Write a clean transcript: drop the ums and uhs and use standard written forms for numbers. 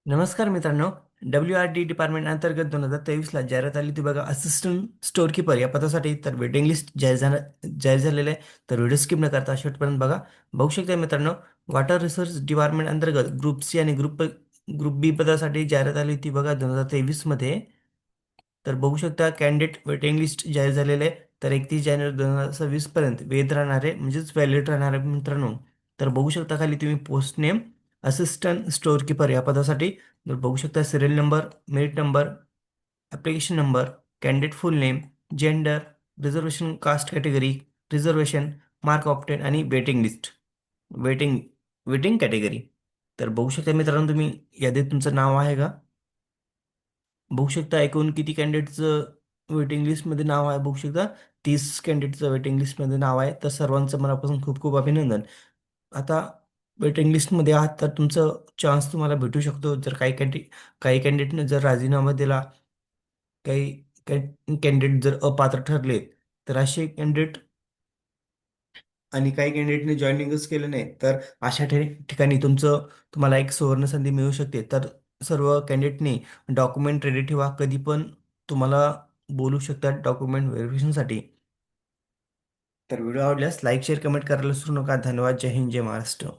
नमस्कार मित्रांनो. WRD department अंतर्गत 2023ला जाहिरात आली ती बघा, असिस्टंट स्टोअर कीपर या पदासाठी. तर वेटिंग लिस्ट जाहीर झालेलं आहे. तर व्हिडिओ स्किप न करता शेवटपर्यंत बघा. बघू शकता मित्रांनो, वॉटर रिसोर्स डिपार्टमेंट अंतर्गत ग्रुप सी आणि ग्रुप बी पदासाठी जाहिरात आली होती बघा 2023 मध्ये. तर बघू शकता कॅन्डिडेट वेटिंग लिस्ट जाहीर झालेले आहे. तर 31 जानेवारी 2026 पर्यंत वेद राहणारे म्हणजेच व्हॅलिड राहणारे मित्रांनो. तर बघू शकता खाली तुम्ही post name assistant store keeper या पदासाठी. तर बघू शकता serial number, merit number, application number, candidate full name, gender, reservation caste category, reservation, mark obtained आणि waiting list, waiting waiting category. तर बघू शकता मित्रांनो, तुम्ही यादीत तुमचं नाव आहे का? बघू शकता एकूण किती कॅन्डिडेटचं वेटिंग लिस्टमध्ये नाव आहे. बघू शकता 30 कॅन्डिडेटचं वेटिंग लिस्टमध्ये नाव आहे. तर सर्वांचं मनापासून खूप खूप अभिनंदन. आता वेटिंग लिस्टमध्ये आहात तर तुमचं चान्स तुम्हाला भेटू शकतो. जर काही कॅन्डिडेटने जर राजीनामा दिला, काही कॅन्डिडेट जर अपात्र ठरले, तर असे कॅन्डिडेट आणि काही कॅन्डिडेटने जॉईनिंगच केलं नाही, तर अशा ठिकाणी तुम्हाला एक सुवर्ण संधी मिळू शकते. तर सर्व कॅन्डिडेटनी डॉक्युमेंट रेडी ठेवा. कधी पण तुम्हाला बोलू शकतात डॉक्युमेंट व्हेरिफिकेशनसाठी. तर व्हिडिओ आवडल्यास लाईक शेअर कमेंट करायला विसरू नका. धन्यवाद. जय हिंद, जय महाराष्ट्र.